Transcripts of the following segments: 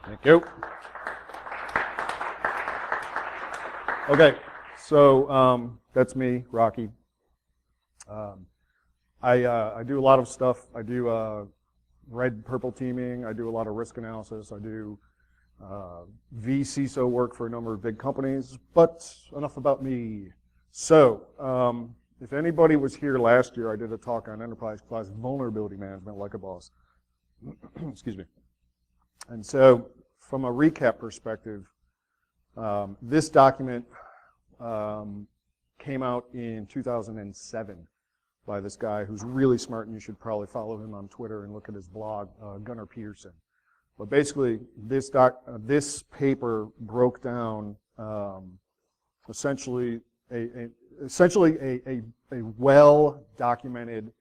Thank you. Okay, so that's me, Rockie. I do a lot of stuff. I do red purple teaming. I do a lot of risk analysis. I do vCISO work for a number of big companies. But enough about me. So if anybody was here last year, I did a talk on enterprise class vulnerability management like a boss. Excuse me. And so from a recap perspective, this document came out in 2007 by this guy who's really smart, and you should probably follow him on Twitter and look at his blog, Gunnar Peterson. But basically, this paper broke down essentially a well-documented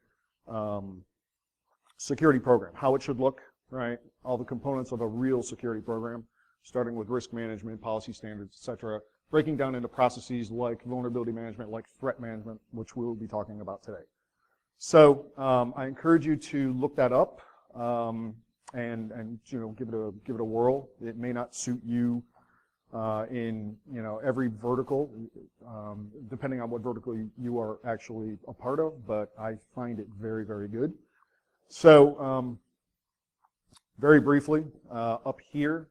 security program, how it should look, right? All the components of a real security program, starting with risk management, policy standards, et cetera, breaking down into processes like vulnerability management, like threat management, which we'll be talking about today. So I encourage you to look that up and you know, give it a whirl. It may not suit you in every vertical, depending on what vertical you are actually a part of, but I find it very, very good. So very briefly, up here,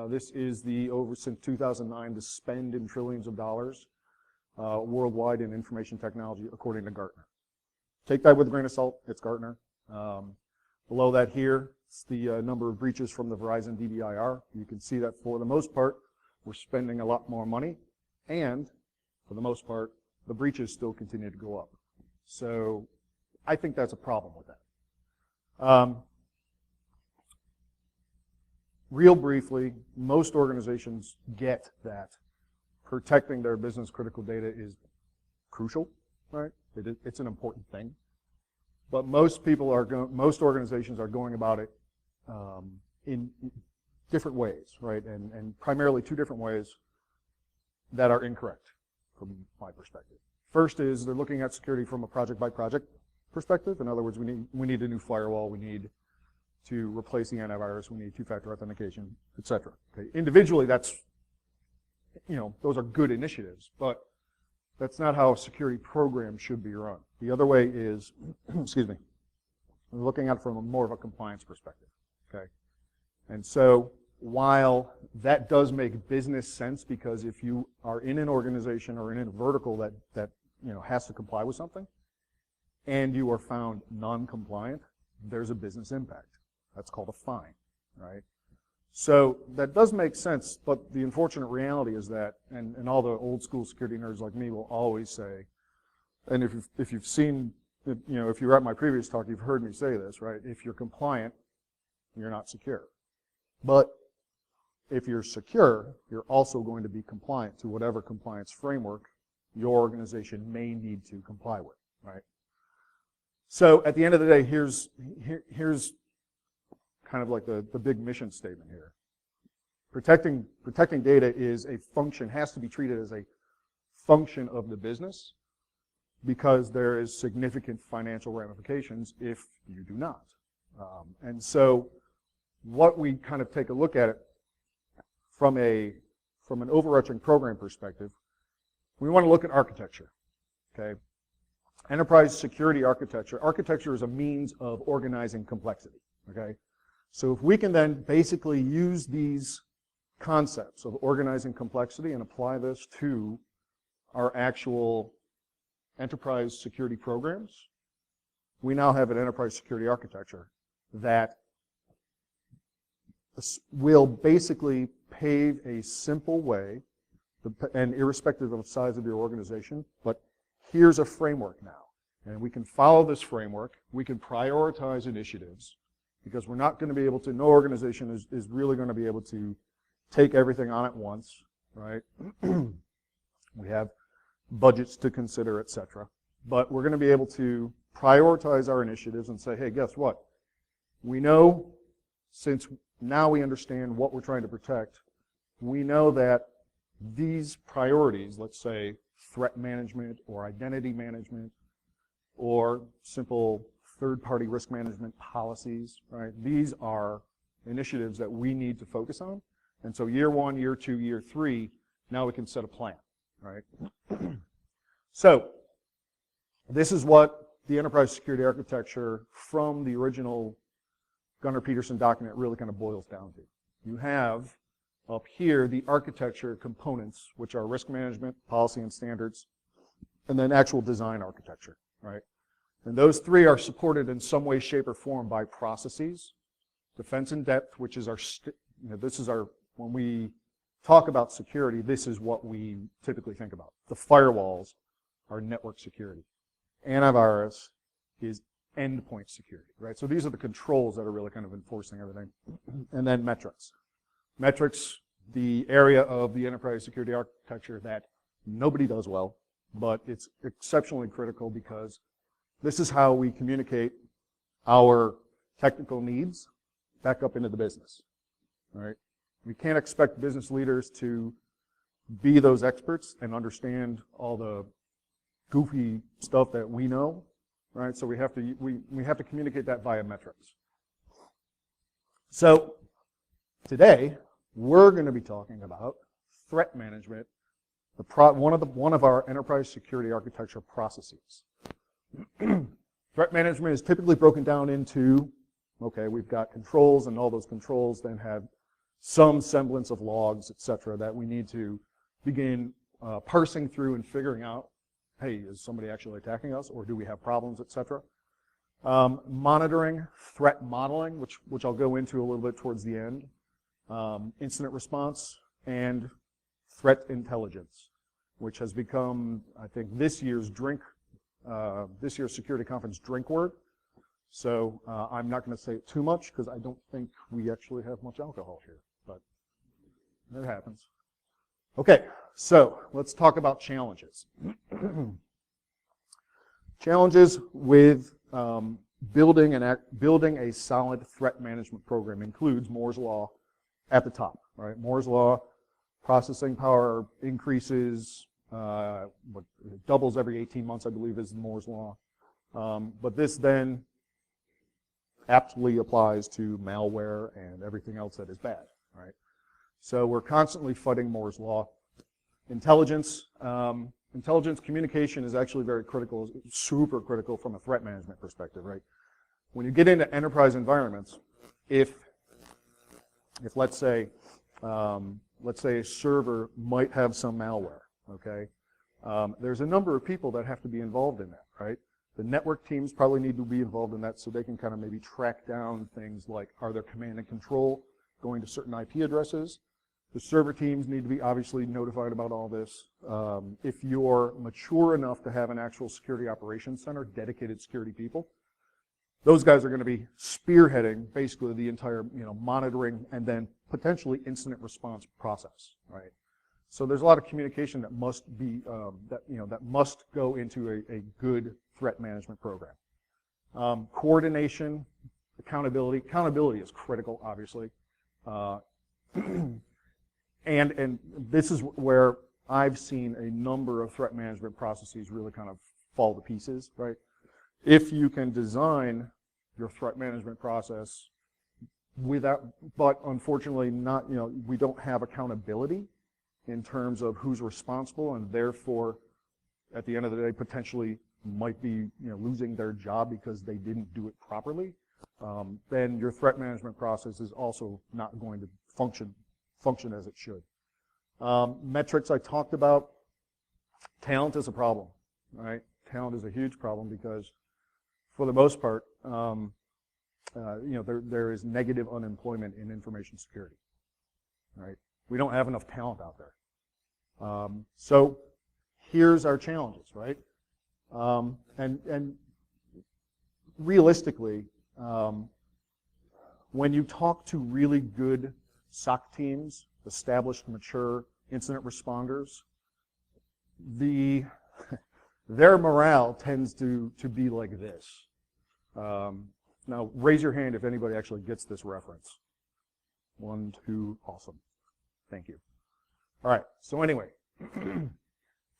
this is since 2009, the spend in trillions of dollars worldwide in information technology, according to Gartner. Take that with a grain of salt. It's Gartner. Below that here, it's the number of breaches from the Verizon DBIR. You can see that for the most part, we're spending a lot more money, and for the most part, the breaches still continue to go up. So I think that's a problem with that. Real briefly, most organizations get that protecting their business critical data is crucial, right? It's an important thing. But most organizations are going about it in different ways, right? And primarily two different ways that are incorrect from my perspective. First is they're looking at security from a project by project perspective. In other words, we need a new firewall, we need to replace the antivirus, we need two-factor authentication, et cetera. Okay. Individually, those are good initiatives, but that's not how a security program should be run. The other way is, excuse me, we're looking at it from more of a compliance perspective, okay? And so while that does make business sense, because if you are in an organization or in a vertical that has to comply with something, and you are found non-compliant, there's a business impact. That's called a fine, right? So that does make sense, but the unfortunate reality is that, and all the old school security nerds like me will always say, and if you've seen, if you were at my previous talk, you've heard me say this, right? If you're compliant, you're not secure. But if you're secure, you're also going to be compliant to whatever compliance framework your organization may need to comply with, right? So at the end of the day, here's kind of like the big mission statement here. Protecting data is a function, has to be treated as a function of the business, because there is significant financial ramifications if you do not. And so what we kind of take a look at it from an overarching program perspective, we want to look at architecture, okay? Enterprise security architecture. Architecture is a means of organizing complexity, okay? So if we can then basically use these concepts of organizing complexity and apply this to our actual enterprise security programs, we now have an enterprise security architecture that will basically pave a simple way, and irrespective of the size of your organization, but here's a framework now. And we can follow this framework, we can prioritize initiatives, because we're not going to be able to, no organization is really going to be able to take everything on at once, right? We have budgets to consider, et cetera. But we're going to be able to prioritize our initiatives and say, hey, guess what? We know, since now we understand what we're trying to protect, we know that these priorities, let's say threat management or identity management or simple third-party risk management policies, right? These are initiatives that we need to focus on. And so year 1, year 2, year 3, now we can set a plan, right? So this is what the enterprise security architecture from the original Gunnar-Peterson document really kind of boils down to. You have up here the architecture components, which are risk management, policy and standards, and then actual design architecture, right? And those 3 are supported in some way, shape, or form by processes. Defense in depth, which is our, this is our, when we talk about security, this is what we typically think about. The firewalls are network security. Antivirus is endpoint security, right? So these are the controls that are really kind of enforcing everything. And then metrics. Metrics, the area of the enterprise security architecture that nobody does well, but it's exceptionally critical because this is how we communicate our technical needs back up into the business, right? We can't expect business leaders to be those experts and understand all the goofy stuff that we know, right? So we have to communicate that via metrics. So today we're going to be talking about threat management, one of our enterprise security architecture processes. Threat management is typically broken down into, okay, we've got controls, and all those controls then have some semblance of logs, etc., that we need to begin parsing through and figuring out, hey, is somebody actually attacking us, or do we have problems, etc. Monitoring, threat modeling, which I'll go into a little bit towards the end, incident response, and threat intelligence, which has become, I think, this year's security conference drink word. So I'm not going to say it too much because I don't think we actually have much alcohol here, but it happens. Okay, so let's talk about challenges. Challenges with building a solid threat management program includes Moore's Law at the top, right? Moore's Law, processing power increases, what doubles every 18 months, I believe, is Moore's Law. But this then aptly applies to malware and everything else that is bad, right? So we're constantly fighting Moore's Law. Intelligence communication is actually very critical, super critical from a threat management perspective, right? When you get into enterprise environments, if let's say a server might have some malware, okay? There's a number of people that have to be involved in that, right? The network teams probably need to be involved in that so they can kind of maybe track down things like, are there command and control going to certain IP addresses? The server teams need to be obviously notified about all this. If you're mature enough to have an actual security operations center, dedicated security people, those guys are going to be spearheading basically the entire, monitoring and then potentially incident response process, right? So there's a lot of communication that must be that must go into a good threat management program. Coordination, accountability. Accountability is critical, obviously. And this is where I've seen a number of threat management processes really kind of fall to pieces, right? If you can design your threat management process without, but unfortunately not, we don't have accountability in terms of who's responsible and therefore at the end of the day potentially might be losing their job because they didn't do it properly, then your threat management process is also not going to function as it should. Metrics I talked about. Talent is a problem, right? Talent is a huge problem because for the most part, there is negative unemployment in information security, right? We don't have enough talent out there. So here's our challenges, right? And realistically, when you talk to really good SOC teams, established, mature incident responders, their morale tends to be like this. Now, raise your hand if anybody actually gets this reference. 1, 2, awesome. Thank you. All right, so anyway,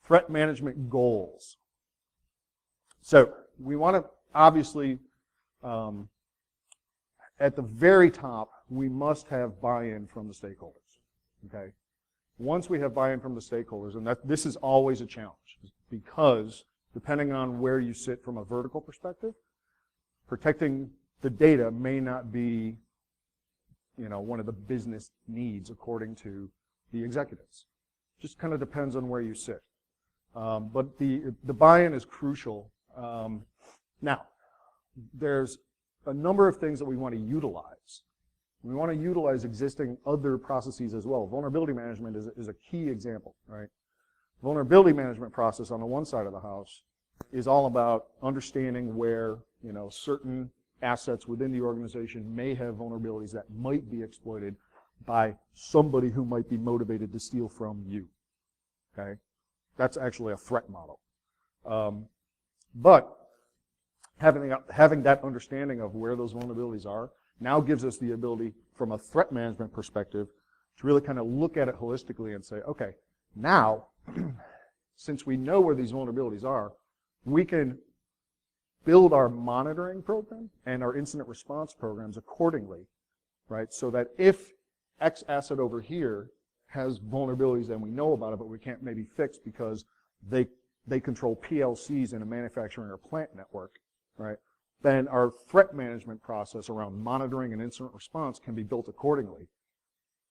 threat management goals. So we want to obviously at the very top, we must have buy-in from the stakeholders, okay? Once we have buy-in from the stakeholders, and this is always a challenge, because depending on where you sit from a vertical perspective, protecting the data may not be, one of the business needs according to the executives. Just kind of depends on where you sit. But the buy-in is crucial. Now, there's a number of things that we want to utilize. We want to utilize existing other processes as well. Vulnerability management is a key example, right? Vulnerability management process on the one side of the house is all about understanding where, certain assets within the organization may have vulnerabilities that might be exploited by somebody who might be motivated to steal from you, okay? That's actually a threat model. But having that understanding of where those vulnerabilities are now gives us the ability, from a threat management perspective, to really kind of look at it holistically and say, okay, now, since we know where these vulnerabilities are, we can build our monitoring program and our incident response programs accordingly, right? So that if X asset over here has vulnerabilities and we know about it, but we can't maybe fix because they control PLCs in a manufacturing or plant network, right? Then our threat management process around monitoring and incident response can be built accordingly,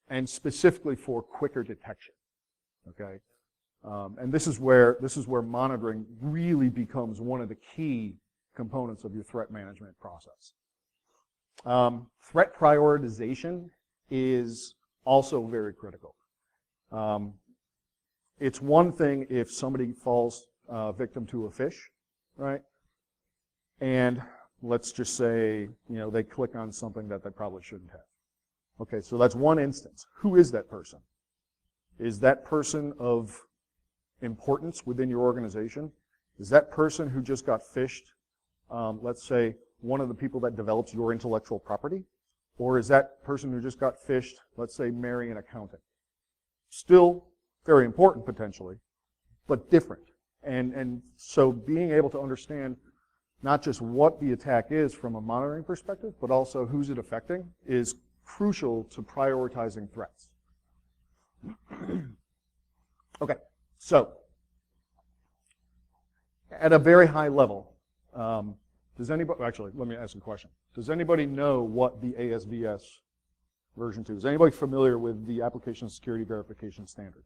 and specifically for quicker detection, okay? And this is where monitoring really becomes one of the key components of your threat management process. Threat prioritization is also very critical. It's one thing if somebody falls victim to a phish, right? And let's just say, they click on something that they probably shouldn't have. Okay, so that's one instance. Who is that person? Is that person of importance within your organization? Is that person who just got phished, let's say, one of the people that develops your intellectual property? Or is that person who just got phished, let's say, Mary, an accountant? Still very important potentially, but different. And so being able to understand not just what the attack is from a monitoring perspective, but also who's it affecting is crucial to prioritizing threats. Okay, so at a very high level, does anybody, actually, let me ask a question. Does anybody know what the ASVS version 2 is? Anybody familiar with the Application Security Verification Standard?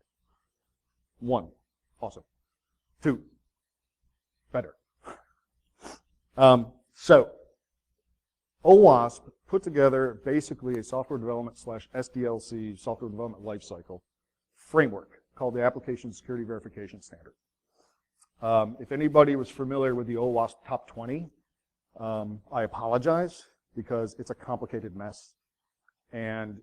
1, awesome. 2, better. So, OWASP put together basically a software development / SDLC, software development lifecycle framework called the Application Security Verification Standard. If anybody was familiar with the OWASP Top 20, I apologize because it's a complicated mess, and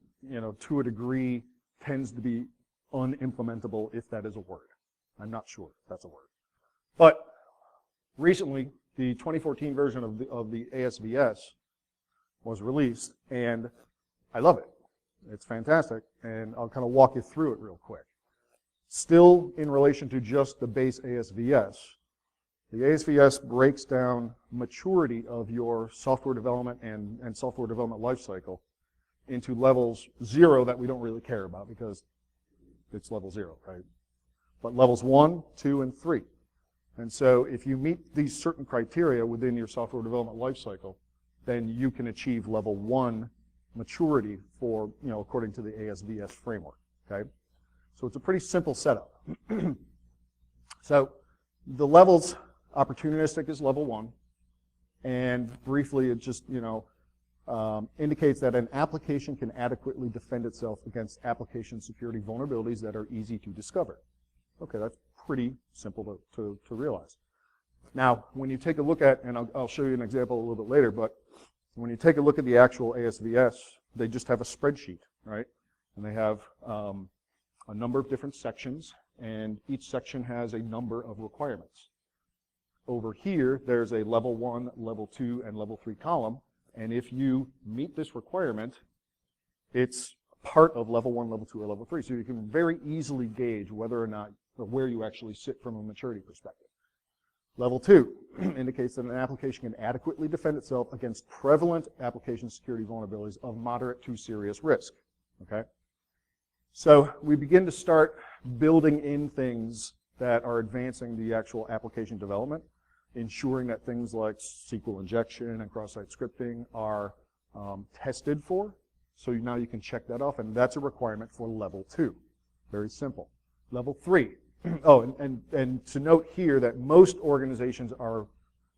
to a degree tends to be unimplementable, if that is a word. I'm not sure if that's a word. But recently, the 2014 version of the ASVS was released, and I love it. It's fantastic, and I'll kind of walk you through it real quick. Still, in relation to just the base ASVS, the ASVS breaks down maturity of your software development and software development lifecycle into levels 0 that we don't really care about because it's level 0, right? But levels 1, 2, and 3. And so if you meet these certain criteria within your software development lifecycle, then you can achieve level 1 maturity for, according to the ASVS framework, okay? So it's a pretty simple setup. So the levels, opportunistic is level 1, and briefly it just, indicates that an application can adequately defend itself against application security vulnerabilities that are easy to discover. Okay, that's pretty simple to realize. Now, when you take a look at, and I'll show you an example a little bit later, but when you take a look at the actual ASVS, they just have a spreadsheet, right? And they have a number of different sections, and each section has a number of requirements. Over here, there's a level 1, level 2, and level 3 column, and if you meet this requirement, it's part of level 1, level 2, or level 3. So you can very easily gauge whether or not, or where you actually sit from a maturity perspective. Level 2 indicates that an application can adequately defend itself against prevalent application security vulnerabilities of moderate to serious risk. Okay? So we begin to start building in things that are advancing the actual application development, ensuring that things like SQL injection and cross-site scripting are tested for. So now you can check that off, and that's a requirement for level 2. Very simple. Level 3. Oh, and to note here that most organizations are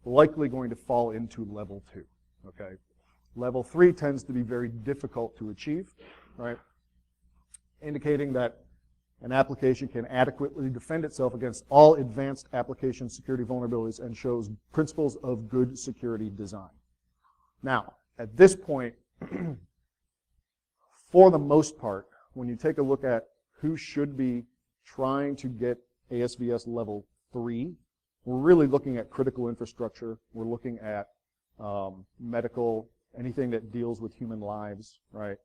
likely going to fall into level 2. Okay? Level 3 tends to be very difficult to achieve, right? Indicating that an application can adequately defend itself against all advanced application security vulnerabilities and shows principles of good security design. Now, at this point, for the most part, when you take a look at who should be trying to get ASVS level 3, we're really looking at critical infrastructure. We're looking at medical, anything that deals with human lives, right?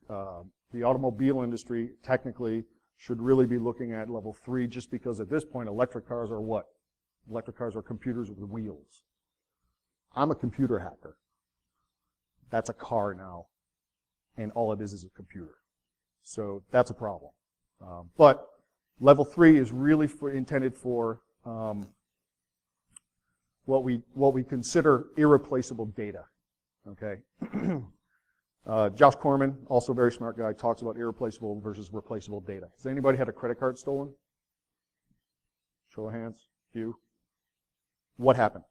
The automobile industry technically should really be looking at level 3 just because at this point electric cars are what? Electric cars are computers with wheels. I'm a computer hacker. That's a car now, and all it is a computer. So that's a problem. But level 3 is really intended for what we consider irreplaceable data. Okay. Josh Corman, also a very smart guy, talks about irreplaceable versus replaceable data. Has anybody had a credit card stolen? Show of hands. Few. What happened?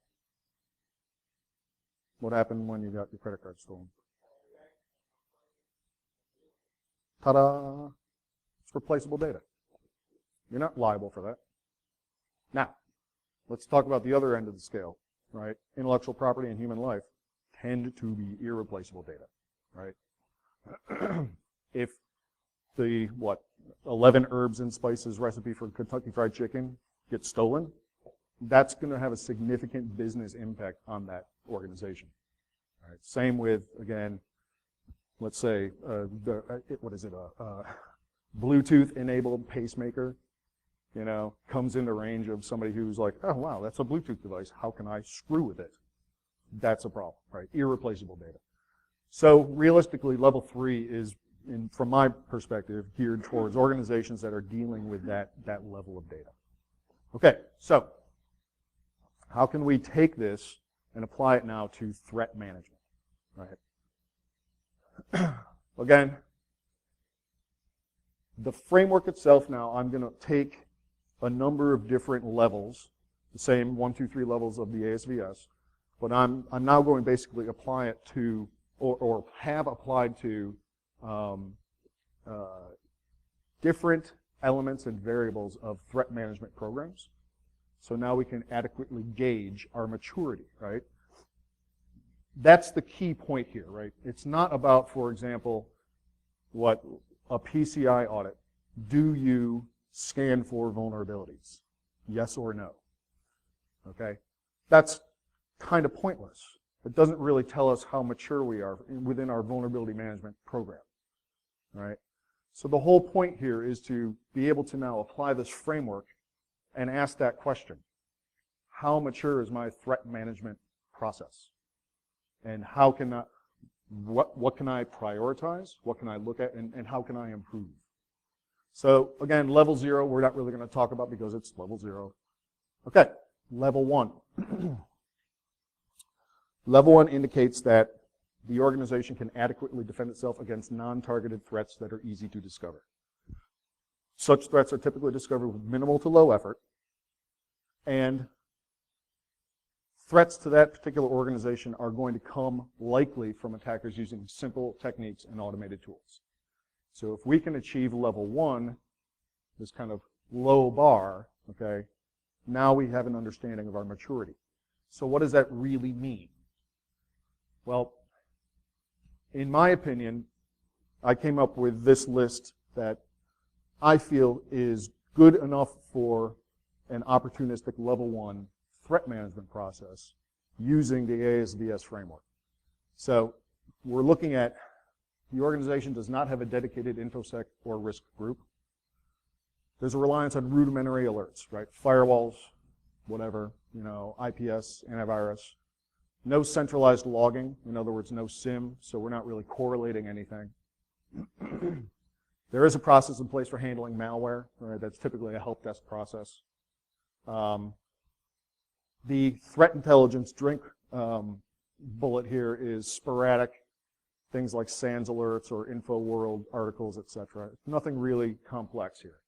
What happened when you got your credit card stolen? Ta-da! It's replaceable data. You're not liable for that. Now, let's talk about the other end of the scale, right? Intellectual property and human life tend to be irreplaceable data. Right? If the, 11 herbs and spices recipe for Kentucky Fried Chicken gets stolen, that's going to have a significant business impact on that organization. All right? Same with, again, let's say, Bluetooth-enabled pacemaker, comes into range of somebody who's like, oh, wow, that's a Bluetooth device. How can I screw with it? That's a problem, right? Irreplaceable data. So realistically, level 3 is, from my perspective, geared towards organizations that are dealing with that level of data. Okay, so how can we take this and apply it now to threat management, right? Again, the framework itself now, I'm going to take a number of different levels, the same 1, 2, 3 levels of the ASVS, but I'm now going to basically apply it to or have applied to different elements and variables of threat management programs. So now we can adequately gauge our maturity, right? That's the key point here, right? It's not about, for example, what a PCI audit. Do you scan for vulnerabilities? Yes or no? Okay? That's kind of pointless. It doesn't really tell us how mature we are within our vulnerability management program, right? So the whole point here is to be able to now apply this framework and ask that question. How mature is my threat management process? And how can I, what can I prioritize? What can I look at? And how can I improve? So again, level 0, we're not really going to talk about because it's level 0. Okay, level 1. Level 1 indicates that the organization can adequately defend itself against non-targeted threats that are easy to discover. Such threats are typically discovered with minimal to low effort, and threats to that particular organization are going to come likely from attackers using simple techniques and automated tools. So if we can achieve level 1, this kind of low bar, okay, now we have an understanding of our maturity. So what does that really mean? Well, in my opinion, I came up with this list that I feel is good enough for an opportunistic level 1 threat management process using the ASVS framework. So we're looking at the organization does not have a dedicated InfoSec or risk group. There's a reliance on rudimentary alerts, right? Firewalls, whatever, IPS, antivirus. No centralized logging, in other words, no SIM, so we're not really correlating anything. There is a process in place for handling malware, right? That's typically a help desk process. The threat intelligence drink bullet here is sporadic, things like SANS alerts or InfoWorld articles, etc. Nothing really complex here.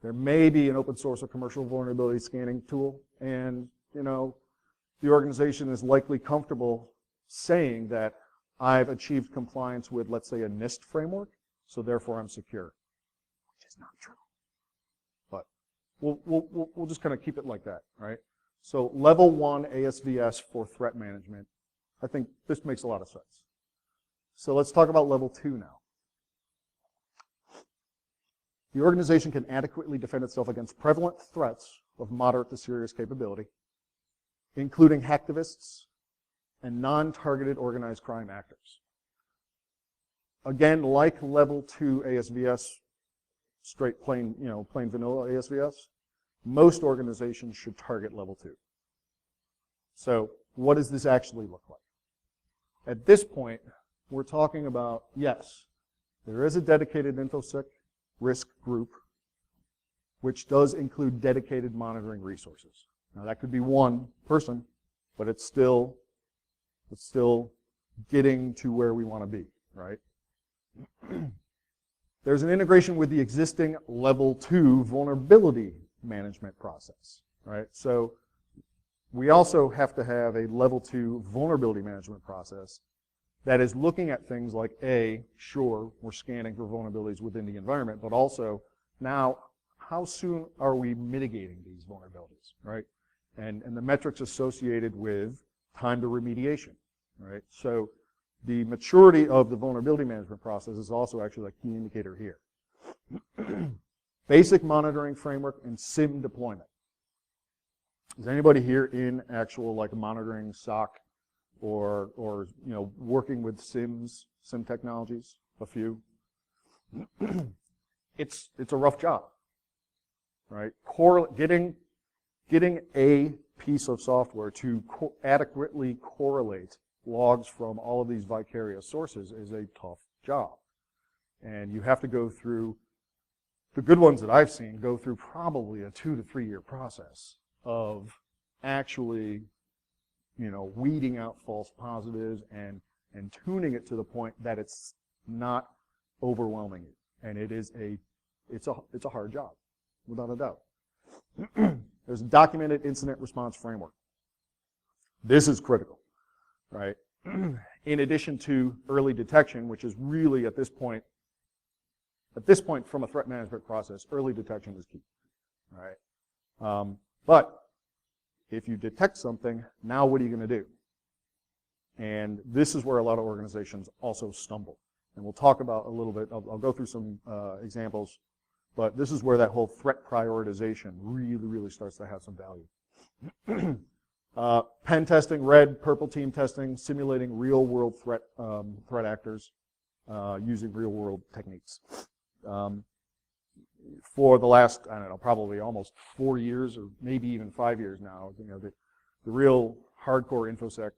There may be an open source or commercial vulnerability scanning tool, and the organization is likely comfortable saying that I've achieved compliance with, let's say, a NIST framework, so therefore I'm secure, which is not true. But we'll just kind of keep it like that, right? So level 1 ASVS for threat management, I think this makes a lot of sense. So let's talk about level 2 now. The organization can adequately defend itself against prevalent threats of moderate to serious capability, including hacktivists and non-targeted organized crime actors. Again, like level 2 ASVS, straight plain vanilla ASVS, most organizations should target level 2. So what does this actually look like? At this point, we're talking about, yes, there is a dedicated InfoSec risk group, which does include dedicated monitoring resources. Now that could be one person, but it's still getting to where we want to be, right? There's an integration with the existing level 2 vulnerability management process, right? So we also have to have a level 2 vulnerability management process that is looking at things like, sure, we're scanning for vulnerabilities within the environment, but also now, how soon are we mitigating these vulnerabilities, right? And the metrics associated with time to remediation, right? So the maturity of the vulnerability management process is also actually a key indicator here. Basic monitoring framework and SIM deployment. Is anybody here in actual monitoring SOC or working with SIM technologies? A few. It's a rough job, right? Getting a piece of software to adequately correlate logs from all of these vicarious sources is a tough job. And you have to go through, the good ones that I've seen go through probably a 2 to 3 year process of actually, weeding out false positives and tuning it to the point that it's not overwhelming you. And it's a hard job, without a doubt. There's a documented incident response framework. This is critical, right? In addition to early detection, which is really at this point from a threat management process, early detection is key, right? But if you detect something, now what are you going to do? And this is where a lot of organizations also stumble. And we'll talk about a little bit, I'll go through some examples, but this is where that whole threat prioritization really starts to have some value. Pen testing, red, purple team testing, simulating real-world threat actors using real-world techniques. For the last, I don't know, probably almost 4 years or maybe even 5 years now, the real hardcore InfoSec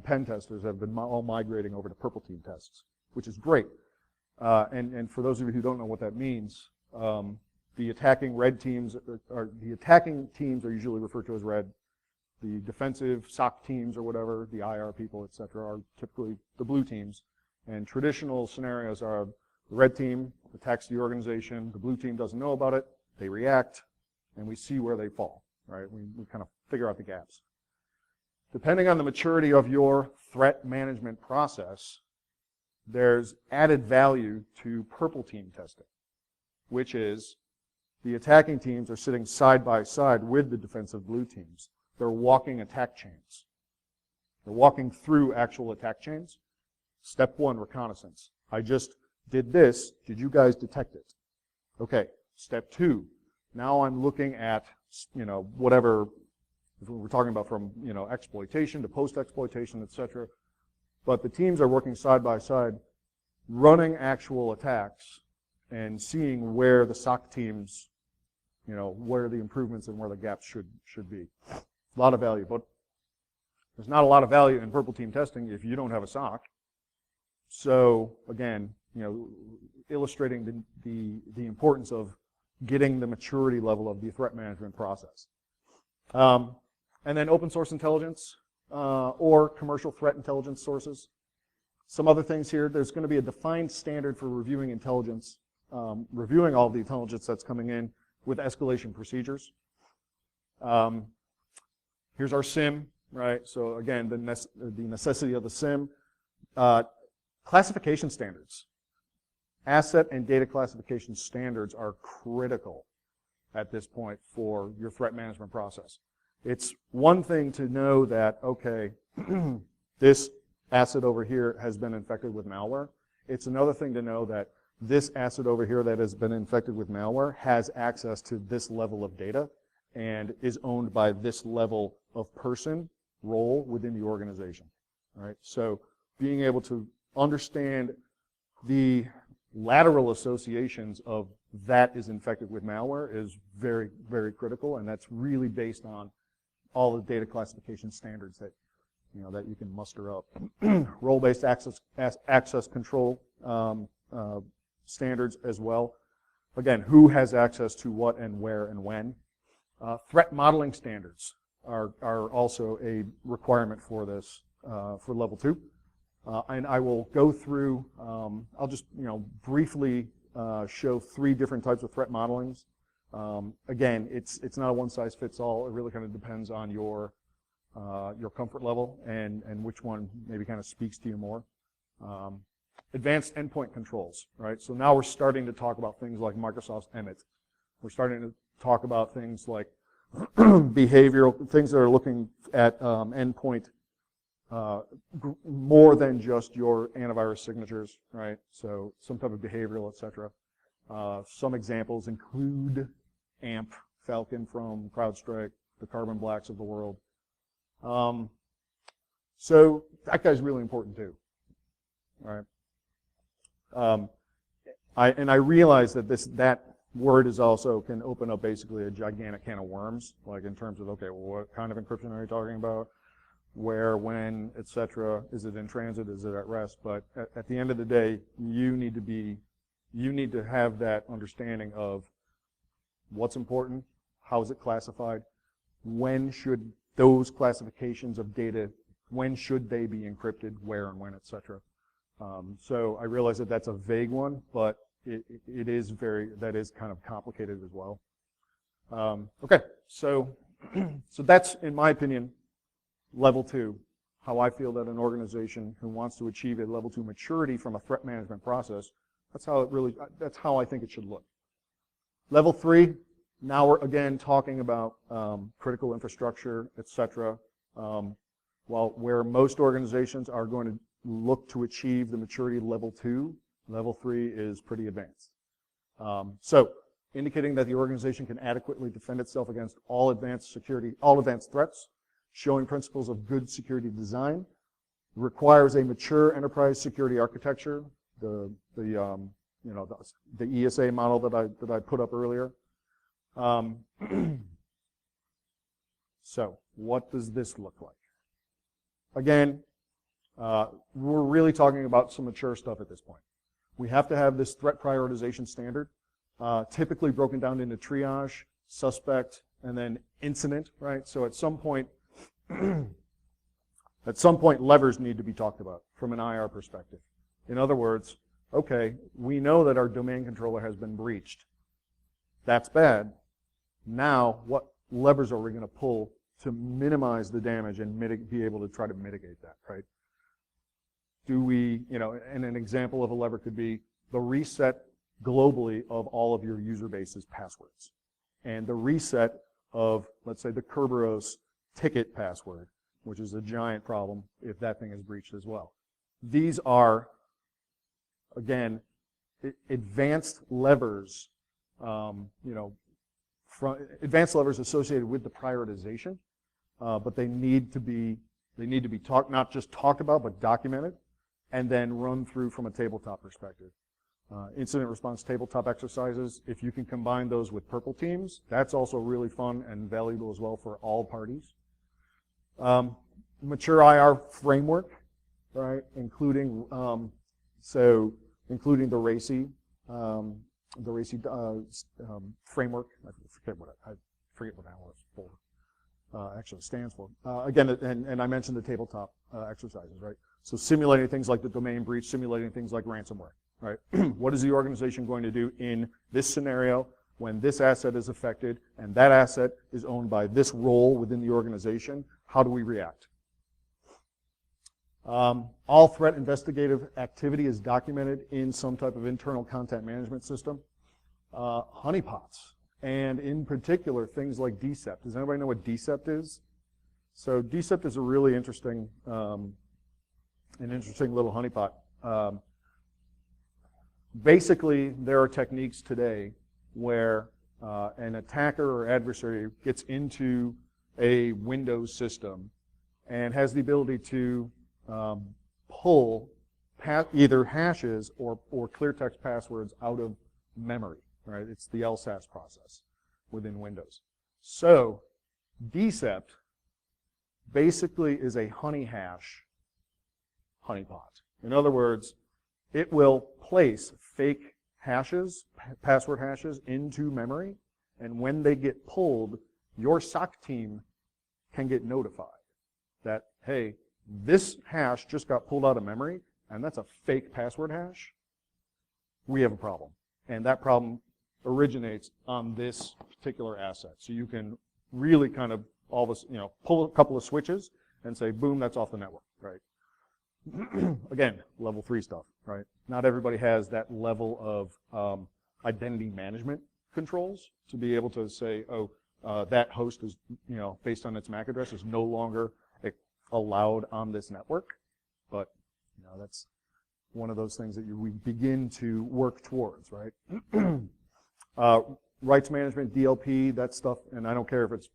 pen testers have been all migrating over to purple team tests, which is great. And for those of you who don't know what that means, the attacking teams are usually referred to as red. The defensive SOC teams or whatever, the IR people, et cetera, are typically the blue teams. And traditional scenarios are the red team attacks the organization, the blue team doesn't know about it, they react, and we see where they fall, right? We kind of figure out the gaps. Depending on the maturity of your threat management process, there's added value to purple team testing, which is the attacking teams are sitting side by side with the defensive blue teams. They're walking attack chains. They're walking through actual attack chains. Step 1, reconnaissance. I just did this. Did you guys detect it? Okay. Step 2. Now I'm looking at, whatever we're talking about from, exploitation to post-exploitation, et cetera. But the teams are working side by side, running actual attacks and seeing where the SOC teams, where the improvements and where the gaps should be. a lot of value, but there's not a lot of value in purple team testing if you don't have a SOC. So again, illustrating the importance of getting the maturity level of the threat management process. And then open source intelligence or commercial threat intelligence sources. Some other things here, there's going to be a defined standard for reviewing intelligence, reviewing all the intelligence that's coming in with escalation procedures. Here's our SIM, right? So again, the necessity of the SIM. Classification standards. Asset and data classification standards are critical at this point for your threat management process. It's one thing to know that, okay, this asset over here has been infected with malware. It's another thing to know that this asset over here that has been infected with malware has access to this level of data and is owned by this level of person, role within the organization. All right? So being able to understand the lateral associations of that is infected with malware is very, very critical, and that's really based on all the data classification standards that that you can muster up. Role-based access control standards as well. Again, who has access to what and where and when. Threat modeling standards are also a requirement for this for level 2. And I will go through, I'll just briefly show 3 different types of threat modelings. Again, it's not a one-size-fits-all. It really kind of depends on your comfort level and which one maybe kind of speaks to you more. Advanced endpoint controls, right? So now we're starting to talk about things like Microsoft's Emmet. We're starting to talk about things like behavioral, things that are looking at endpoint more than just your antivirus signatures, right? So some type of behavioral, etc. Some examples include AMP, Falcon from CrowdStrike, the Carbon Blacks of the world. So that guy's really important too, right? I realize that that word is also can open up basically a gigantic can of worms, like in terms of, okay, well, what kind of encryption are you talking about? Where, when, etc. Is it in transit? Is it at rest? But at the end of the day, you need to have that understanding of what's important, how is it classified, when should those classifications of data, when should they be encrypted, where and when, etc. So I realize that that's a vague one, but it is that is kind of complicated as well. Okay, so that's, in my opinion, level 2, how I feel that an organization who wants to achieve a level 2 maturity from a threat management process, that's how I think it should look. Level 3, now we're again talking about critical infrastructure, etc. Where most organizations are going to look to achieve the maturity level 2, level 3 is pretty advanced. So indicating that the organization can adequately defend itself against all advanced threats, showing principles of good security design, requires a mature enterprise security architecture, the ESA model that I put up earlier. So what does this look like? Again, we're really talking about some mature stuff at this point. We have to have this threat prioritization standard, typically broken down into triage, suspect, and then incident, right? So at some point, levers need to be talked about from an IR perspective. In other words, okay, we know that our domain controller has been breached. That's bad. Now, what levers are we going to pull to minimize the damage and be able to try to mitigate that, right? Do we, and an example of a lever could be the reset globally of all of your user base's passwords and the reset of, let's say, the Kerberos ticket password, which is a giant problem if that thing is breached as well. These are, again, advanced levers, advanced levers associated with the prioritization, but they need to be not just talked about, but documented, and then run through from a tabletop perspective. Incident response tabletop exercises, if you can combine those with purple teams, that's also really fun and valuable as well for all parties. Mature IR framework, right? Including including the RACI framework. I forget what that was for. Actually stands for. Again, and I mentioned the tabletop exercises, right? So simulating things like the domain breach, simulating things like ransomware, right? What is the organization going to do in this scenario when this asset is affected and that asset is owned by this role within the organization? How do we react? All threat investigative activity is documented in some type of internal content management system. Honeypots, and in particular, things like DCEP. Does anybody know what DCEP is? So DCEP is a really interesting, an interesting little honeypot. Basically, there are techniques today where an attacker or adversary gets into a Windows system and has the ability to pull either hashes or clear text passwords out of memory, right? It's the LSAS process within Windows. So DCEP basically is a honey hash honeypot. In other words, it will place fake hashes, password hashes, into memory, and when they get pulled, your SOC team can get notified that, hey, this hash just got pulled out of memory, and that's a fake password hash. We have a problem. And that problem originates on this particular asset. So you can really kind of pull a couple of switches and say, boom, that's off the network, right? Again, level 3 stuff, right? Not everybody has that level of identity management controls to be able to say, oh, that host is, based on its MAC address, is no longer allowed on this network. But, that's one of those things that we begin to work towards, right? Rights management, DLP, that stuff, and I don't care if it's,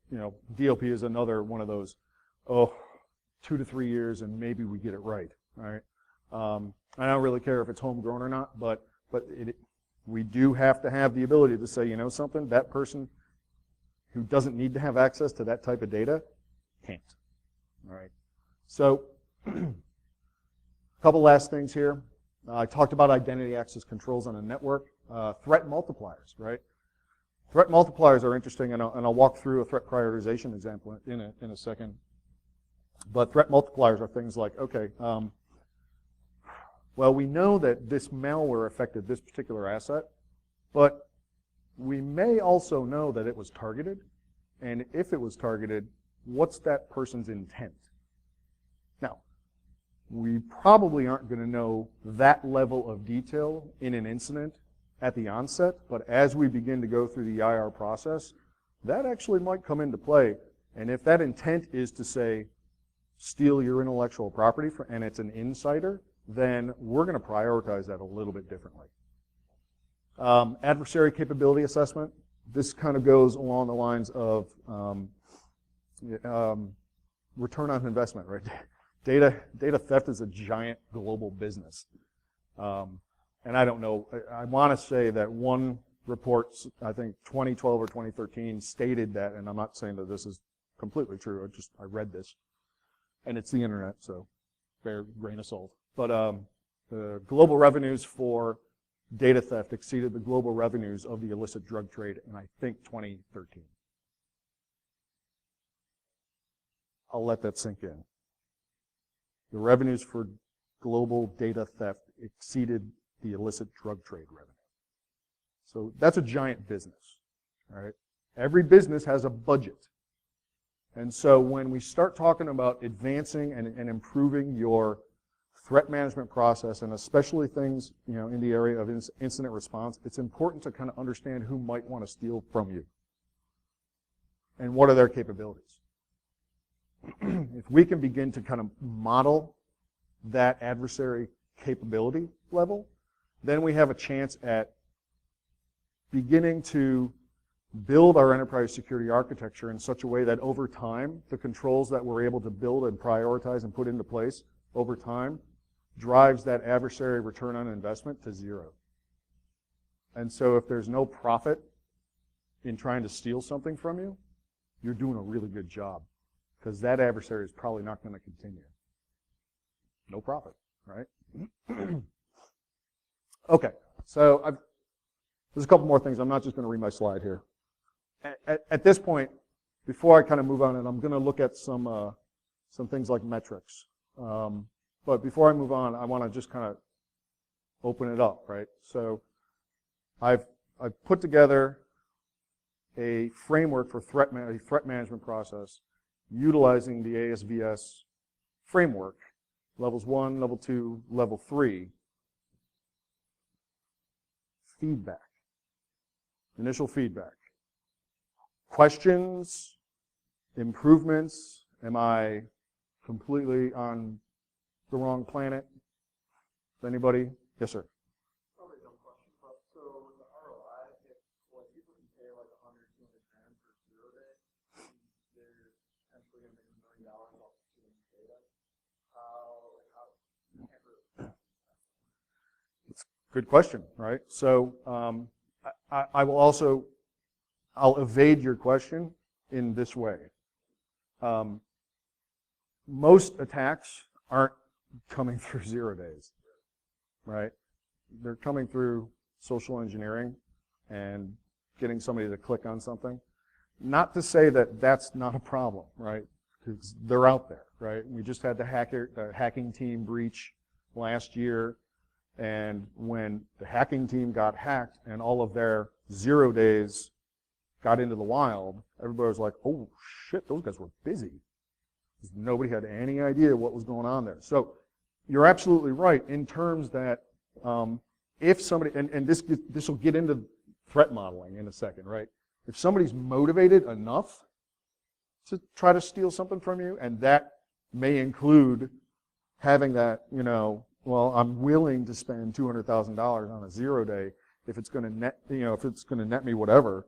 DLP is another one of those, 2 to 3 years and maybe we get it right, right? I don't really care if it's homegrown or not, but we do have to have the ability to say, something, that person who doesn't need to have access to that type of data can't, all right? So, a couple last things here. I talked about identity access controls on a network. Threat multipliers, right? Threat multipliers are interesting, and I'll walk through a threat prioritization example in a second. But threat multipliers are things like, okay, well, we know that this malware affected this particular asset, but we may also know that it was targeted, and if it was targeted, what's that person's intent? Now, we probably aren't going to know that level of detail in an incident at the onset, but as we begin to go through the IR process, that actually might come into play. And if that intent is to say, steal your intellectual property, and it's an insider, then we're going to prioritize that a little bit differently. Adversary capability assessment. This kind of goes along the lines of return on investment, right? Data theft is a giant global business. And I don't know, I want to say that one report, I think 2012 or 2013, stated that, and I'm not saying that this is completely true, I read this, and it's the internet, so fair grain of salt. But the global revenues for data theft exceeded the global revenues of the illicit drug trade in, I think, 2013. I'll let that sink in. The revenues for global data theft exceeded the illicit drug trade revenue. So that's a giant business, all right? Every business has a budget. And so when we start talking about advancing and improving your threat management process, and especially things, in the area of incident response, it's important to kind of understand who might want to steal from you and what are their capabilities. If we can begin to kind of model that adversary capability level, then we have a chance at beginning to build our enterprise security architecture in such a way that over time, the controls that we're able to build and prioritize and put into place over time drives that adversary return on investment to 0. And so if there's no profit in trying to steal something from you, you're doing a really good job. because that adversary is probably not going to continue. No profit, right? Okay, so there's a couple more things. I'm not just going to read my slide here. At this point, before I kind of move on, and I'm going to look at some things like metrics. But before I move on, I want to just kind of open it up, right? So I've put together a framework for a threat management process utilizing the ASVS framework, levels 1, level 2, level 3. Feedback, initial feedback. Questions, improvements, am I completely on the wrong planet? Anybody? Yes, sir. Probably a dumb question, but so with the ROI, if like people can pay like 100, 200 grand for 0 day, they're potentially going to make $1 million off of stealing data. It's a good question, right? So I will also, I'll evade your question in this way. Most attacks aren't coming through 0 days, right? They're coming through social engineering and getting somebody to click on something. Not to say that that's not a problem, right? Because they're out there, right? We just had the hacking team breach last year, and when the hacking team got hacked and all of their 0 days got into the wild, everybody was like, oh shit, those guys were busy. Nobody had any idea what was going on there. So you're absolutely right in terms that if somebody, and this will get into threat modeling in a second, right? If somebody's motivated enough to try to steal something from you, and that may include having that, you know, well, I'm willing to spend $200,000 on a 0 day if it's going to net, you know, if it's going to net me whatever,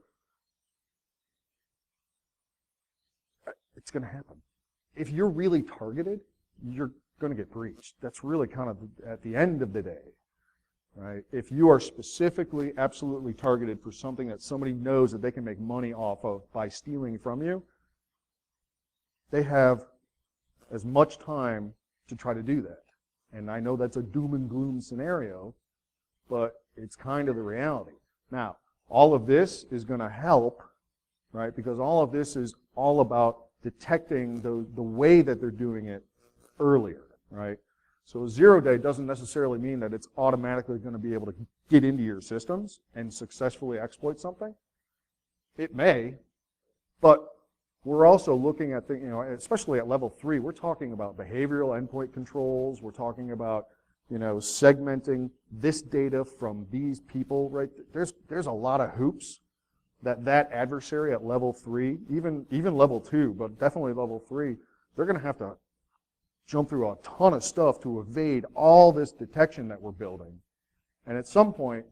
it's going to happen. If you're really targeted, you're going to get breached. That's really kind of at the end of the day, right? If you are specifically, absolutely targeted for something that somebody knows that they can make money off of by stealing from you, they have as much time to try to do that. And I know that's a doom and gloom scenario, but it's kind of the reality. Now, all of this is going to help, right? Because all of this is all about detecting the way that they're doing it earlier, right? So a 0 day doesn't necessarily mean that it's automatically going to be able to get into your systems and successfully exploit something. It may, but we're also looking at you know, especially at level 3, we're talking about behavioral endpoint controls. We're talking about, you know, segmenting this data from these people, right? There's a lot of hoops that adversary at level 3, even level 2, but definitely level 3, they're going to have to jump through a ton of stuff to evade all this detection that we're building. And at some point,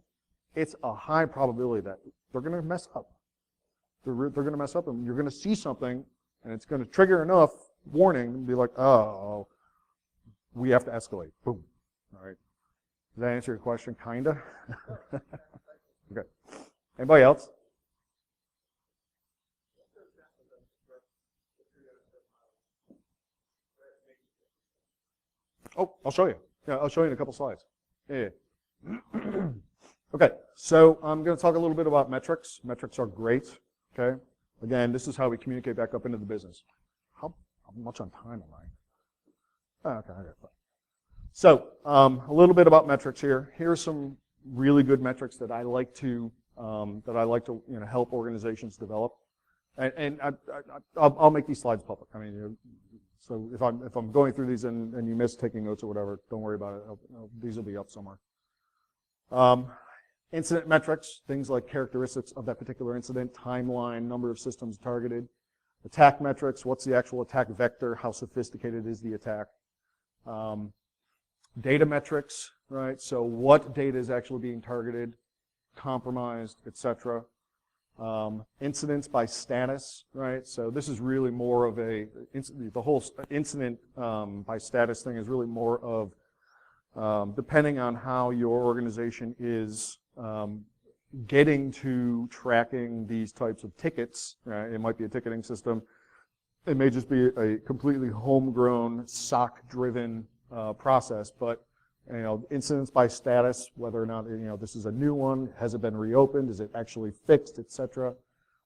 it's a high probability that they're going to mess up. They're going to mess up, and you're going to see something, and it's going to trigger enough warning and be like, oh, we have to escalate. Boom. All right. Does that answer your question? Kinda? Okay. Anybody else? Oh, I'll show you. Yeah, I'll show you in a couple slides. Yeah. Okay, so I'm going to talk a little bit about metrics. Metrics are great. Okay. Again, this is how we communicate back up into the business. How much on time am I? Oh, okay, I got it. So a little bit about metrics here. Here's some really good metrics that I like to you know, help organizations develop. And I'll make these slides public. I mean, you know, so if I'm going through these and you miss taking notes or whatever, don't worry about it. These will be up somewhere. Incident metrics, things like characteristics of that particular incident, timeline, number of systems targeted. Attack metrics, what's the actual attack vector, how sophisticated is the attack. Data metrics, right? So what data is actually being targeted, compromised, etc. Incidents by status, right? So this is really more of the whole incident by status thing is really more of depending on how your organization is getting to tracking these types of tickets, right? It might be a ticketing system. It may just be a completely homegrown, SOC-driven process, but incidents by status, whether or not this is a new one, has it been reopened, is it actually fixed, etc.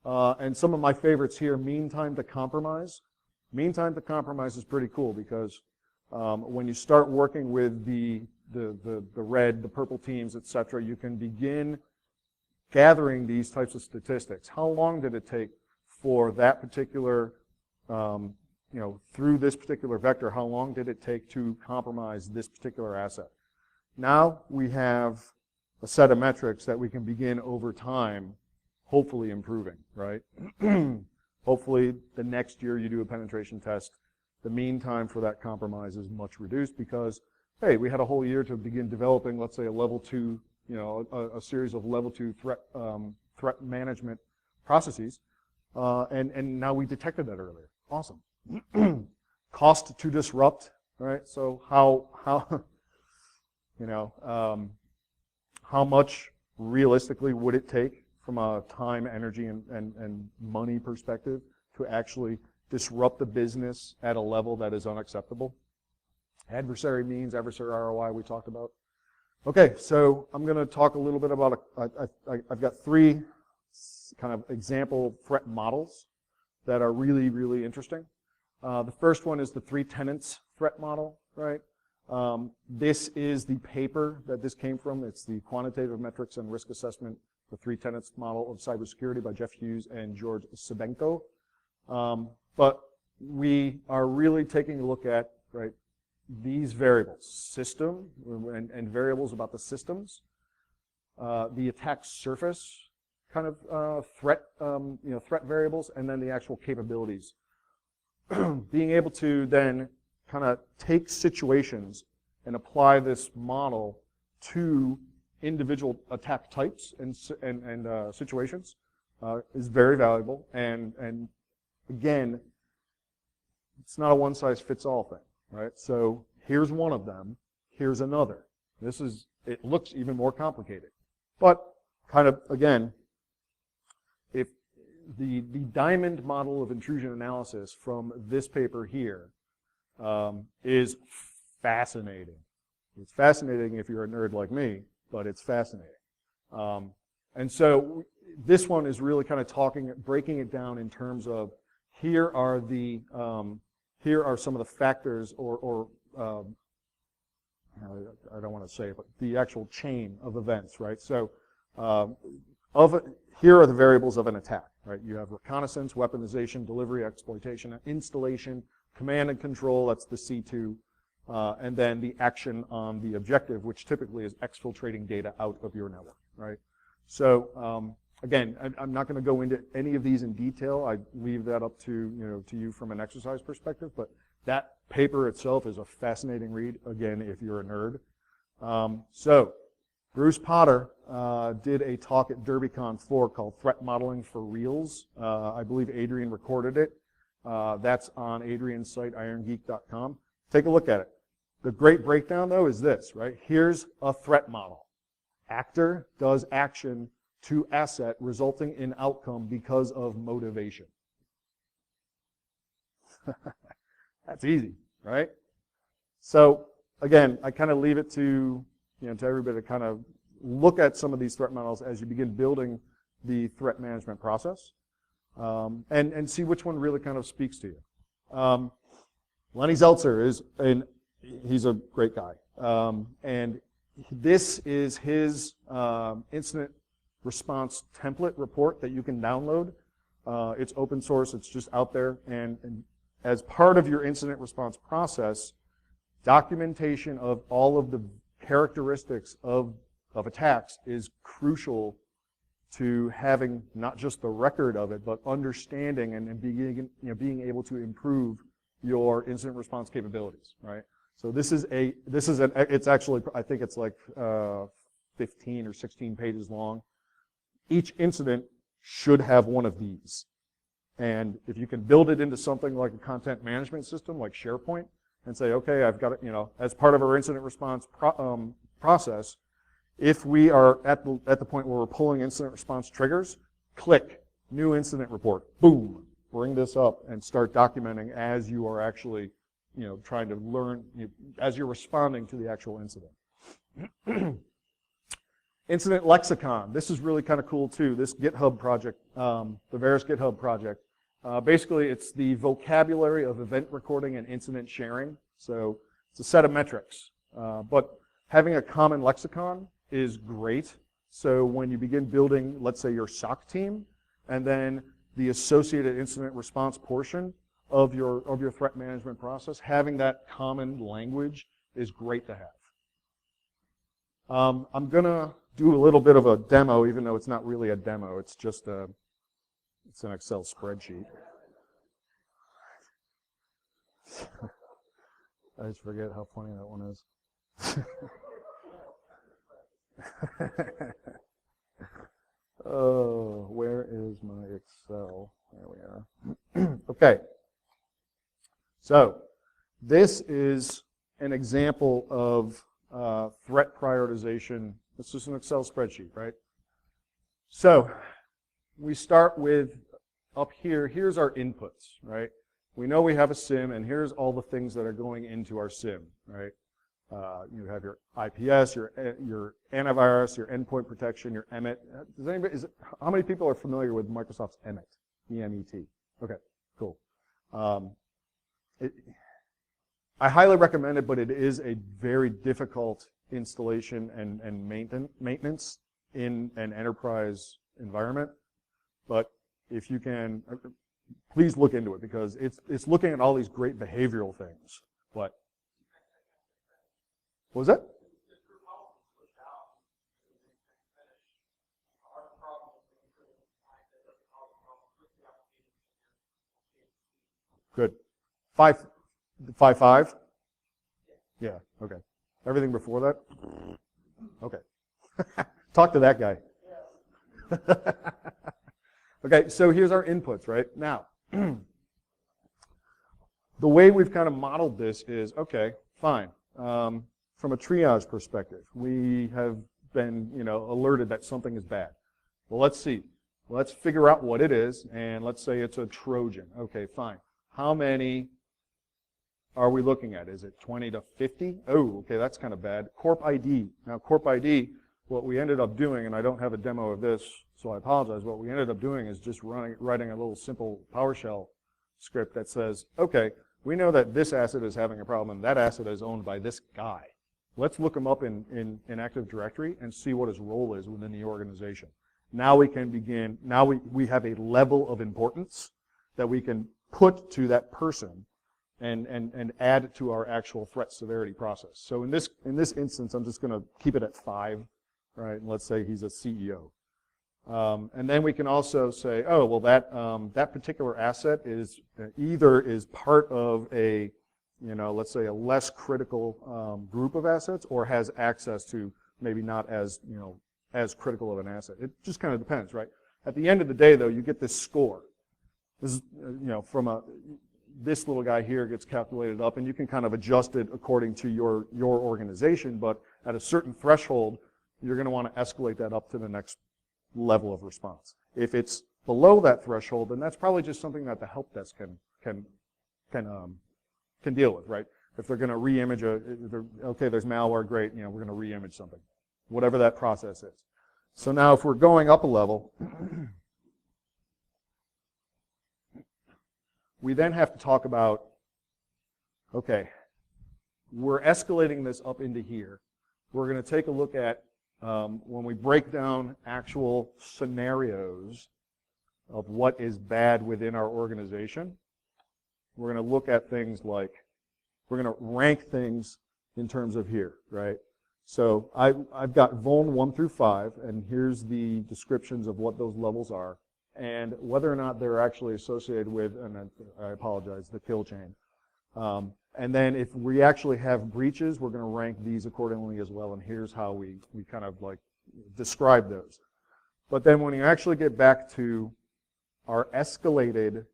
And some of my favorites here: mean time to compromise. Mean time to compromise is pretty cool because when you start working with the red, the purple teams, etc., you can begin gathering these types of statistics. How long did it take for that particular, through this particular vector, how long did it take to compromise this particular asset? Now we have a set of metrics that we can begin over time, hopefully improving, right? Hopefully the next year you do a penetration test, the mean time for that compromise is much reduced because, hey, we had a whole year to begin developing, let's say, a level 2, a series of level 2 threat management processes, and now we detected that earlier. Awesome. Cost to disrupt, right? So how much realistically would it take from a time, energy, and money perspective to actually disrupt the business at a level that is unacceptable? Adversary means, adversary ROI we talked about. Okay, so I'm going to talk a little bit about, I've got 3 kind of example threat models that are really, really interesting. The first one is the 3 tenants threat model, right? This is the paper that this came from. It's the Quantitative Metrics and Risk Assessment, the 3 tenants model of cybersecurity by Jeff Hughes and George Sebenko. But we are really taking a look at, right, these variables, system and variables about the systems, the attack surface kind of threat, threat variables, and then the actual capabilities. Being able to then kind of take situations and apply this model to individual attack types and situations is very valuable. And again, it's not a one-size-fits-all thing, right? So here's one of them, here's another. It looks even more complicated. But kind of, again, if the diamond model of intrusion analysis from this paper here is fascinating. It's fascinating if you're a nerd like me, but it's fascinating. And so this one is really kind of breaking it down in terms of here are some of the factors or I don't want to say it, but the actual chain of events, right? So here are the variables of an attack, right? You have reconnaissance, weaponization, delivery, exploitation, installation, command and control, that's the C2, and then the action on the objective, which typically is exfiltrating data out of your network, right? So again, I'm not going to go into any of these in detail. I leave that up to you from an exercise perspective, but that paper itself is a fascinating read, again, if you're a nerd. So Bruce Potter did a talk at DerbyCon 4 called Threat Modeling for Reals. I believe Adrian recorded it. That's on Adrian's site, irongeek.com. Take a look at it. The great breakdown, though, is this, right? Here's a threat model. Actor does action to asset resulting in outcome because of motivation. That's easy, right? So again, I kind of leave it to to everybody to kind of look at some of these threat models as you begin building the threat management process, and see which one really kind of speaks to you. Lenny Zeltzer he's a great guy, and this is his incident response template report that you can download. It's open source, it's just out there, and as part of your incident response process, documentation of all of the characteristics of attacks is crucial to having not just the record of it, but understanding and being able to improve your incident response capabilities, right? So it's actually, I think it's like 15 or 16 pages long. Each incident should have one of these. And if you can build it into something like a content management system like SharePoint and say, okay, I've got it, as part of our incident response process, if we are at the point where we're pulling incident response triggers, click, new incident report, boom, bring this up and start documenting as you are actually, trying to learn, as you're responding to the actual incident. Incident lexicon. This is really kind of cool too. This GitHub project, the Varus GitHub project. Basically, it's the vocabulary of event recording and incident sharing. So it's a set of metrics. But having a common lexicon is great. So when you begin building, let's say, your SOC team, and then the associated incident response portion of your threat management process, having that common language is great to have. I'm going to do a little bit of a demo, even though it's not really a demo. It's just it's an Excel spreadsheet. I just forget how funny that one is. Oh, where is my Excel? There we are. Okay. So this is an example of threat prioritization. It's just an Excel spreadsheet, right? So we start with up here. Here's our inputs, right? We know we have a SIM, and here's all the things that are going into our SIM, right? You have your IPS, your antivirus, your endpoint protection, your EMET. How many people are familiar with Microsoft's EMET? E-M-E-T. Okay, cool. I highly recommend it, but it is a very difficult installation and maintenance in an enterprise environment. But if you can, please look into it, because it's looking at all these great behavioral things. What was that? Good. 5.5? Yeah, okay. Everything before that? Okay. Talk to that guy. Okay, so here's our inputs, right? Now, the way we've kind of modeled this is, okay, fine. From a triage perspective, we have been, alerted that something is bad. Well, let's see. Let's figure out what it is, and let's say it's a Trojan. Okay, fine. How many are we looking at? Is it 20 to 50? Oh, okay, that's kind of bad. Corp ID. Now, Corp ID, what we ended up doing, and I don't have a demo of this, so I apologize, what we ended up doing is just writing a little simple PowerShell script that says, okay, we know that this asset is having a problem, and that asset is owned by this guy. Let's look him up in Active Directory and see what his role is within the organization. Now we can begin, now we have a level of importance that we can put to that person and add to our actual threat severity process. So in this instance, I'm just going to keep it at 5, right? And let's say he's a CEO. And then we can also say, oh, well, that particular asset is either part of a, let's say a less critical group of assets, or has access to maybe not as, as critical of an asset. It just kind of depends, right? At the end of the day, though, you get this score. This is, from this little guy here gets calculated up, and you can kind of adjust it according to your organization, but at a certain threshold, you're going to want to escalate that up to the next level of response. If it's below that threshold, then that's probably just something that the help desk can deal with, right? If they're going to re-image okay, there's malware, great, we're going to re-image something, whatever that process is. So now if we're going up a level, we then have to talk about, okay, we're escalating this up into here. We're going to take a look at, when we break down actual scenarios of what is bad within our organization, we're going to look at things like, we're going to rank things in terms of here, right? So I've got Vuln 1 through 5, and here's the descriptions of what those levels are, and whether or not they're actually associated with, and I apologize, the kill chain. And then if we actually have breaches, we're going to rank these accordingly as well, and here's how we kind of like describe those. But then when you actually get back to our escalated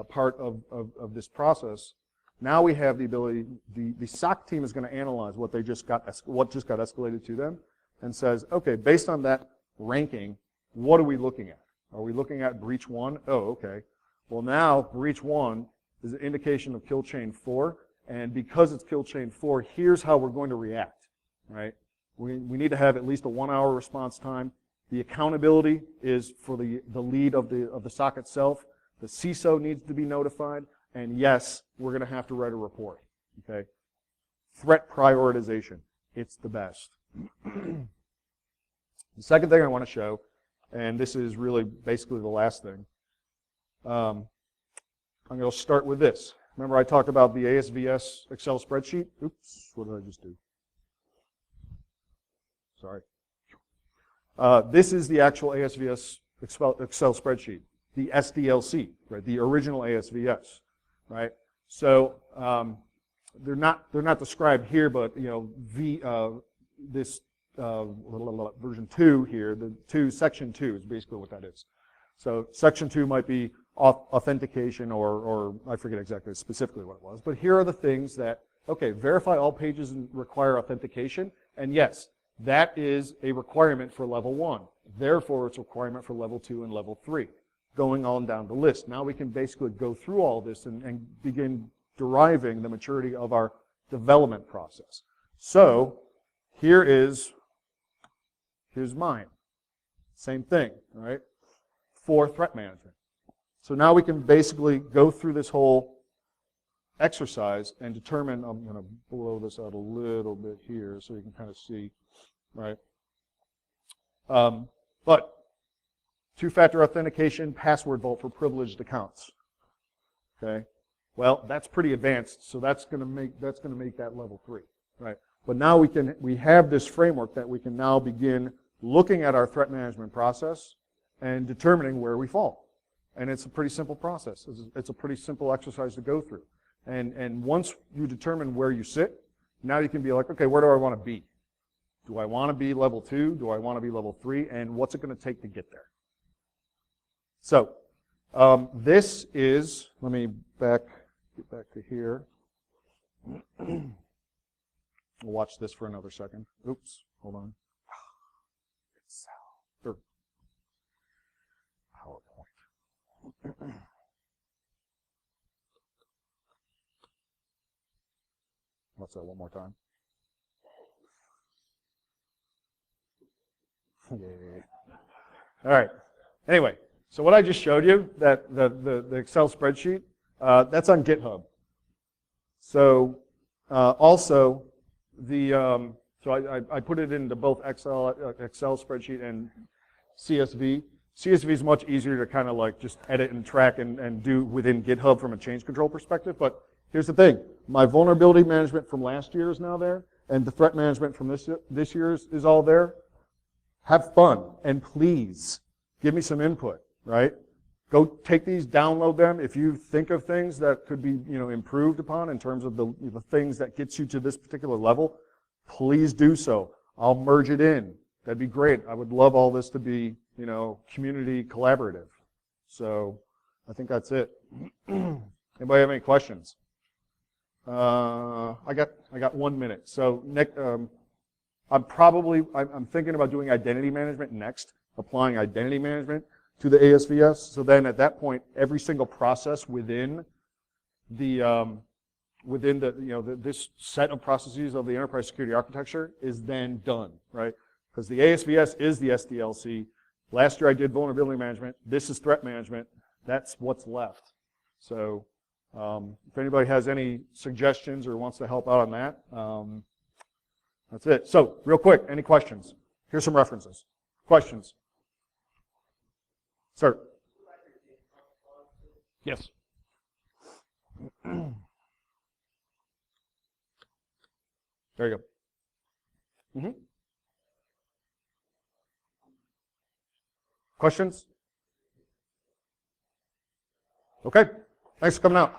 part of this process, now we have the ability, the SOC team is going to analyze what just got escalated to them, and says, okay, based on that ranking, what are we looking at? Are we looking at breach 1? Oh, okay. Well, now breach 1 is an indication of kill chain 4, and because it's kill chain 4, here's how we're going to react, right? We need to have at least a 1-hour response time. The accountability is for the lead of the SOC itself. The CISO needs to be notified, and yes, we're going to have to write a report, okay? Threat prioritization, it's the best. The second thing I want to show, and this is really basically the last thing, I'm going to start with this. Remember I talked about the ASVS Excel spreadsheet? Oops, what did I just do? Sorry. This is the actual ASVS Excel spreadsheet, the SDLC, right? The original ASVS, right? So they're not described here, but you know, this version 2 here, section 2 is basically what that is. So section 2 might be authentication, or I forget exactly specifically what it was. But here are the things that, okay, verify all pages require authentication, and yes, that is a requirement for level 1. Therefore, it's a requirement for level 2 and level 3, going on down the list. Now we can basically go through all this and begin deriving the maturity of our development process. So here's mine. Same thing, right? For threat management. So now we can basically go through this whole exercise and determine, I'm going to blow this out a little bit here so you can kind of see, right? But two-factor authentication, password vault for privileged accounts. Okay? Well, that's pretty advanced, so that's going to make that level 3, right? But now we have this framework that we can now begin looking at our threat management process and determining where we fall. And it's a pretty simple process. It's a pretty simple exercise to go through. And once you determine where you sit, now you can be like, okay, where do I want to be? Do I want to be level 2? Do I want to be level 3? And what's it going to take to get there? So this is, let me get back to here. We'll watch this for another second. Oops, hold on. Excel. PowerPoint. Let's say one more time. Yay. All right. Anyway, so what I just showed you, that the Excel spreadsheet, that's on GitHub. So also so I put it into both Excel spreadsheet and CSV. CSV is much easier to kind of like just edit and track and do within GitHub from a change control perspective. But here's the thing: my vulnerability management from last year is now there, and the threat management from this year is all there. Have fun, and please give me some input. Right? Go take these, download them. If you think of things that could be, improved upon in terms of the things that gets you to this particular level, please do so. I'll merge it in. That'd be great. I would love all this to be, community collaborative. So I think that's it. Anybody have any questions? I got 1 minute. So Nick, I'm thinking about doing identity management next, applying identity management to the ASVS. So then at that point, every single process within this set of processes of the enterprise security architecture is then done, right? Because the ASVS is the SDLC. Last year I did vulnerability management. This is threat management. That's what's left. So if anybody has any suggestions or wants to help out on that, that's it. So real quick, any questions? Here's some references. Questions? Sir? Yes. There you go. Mm-hmm. Questions? Okay. Thanks for coming out.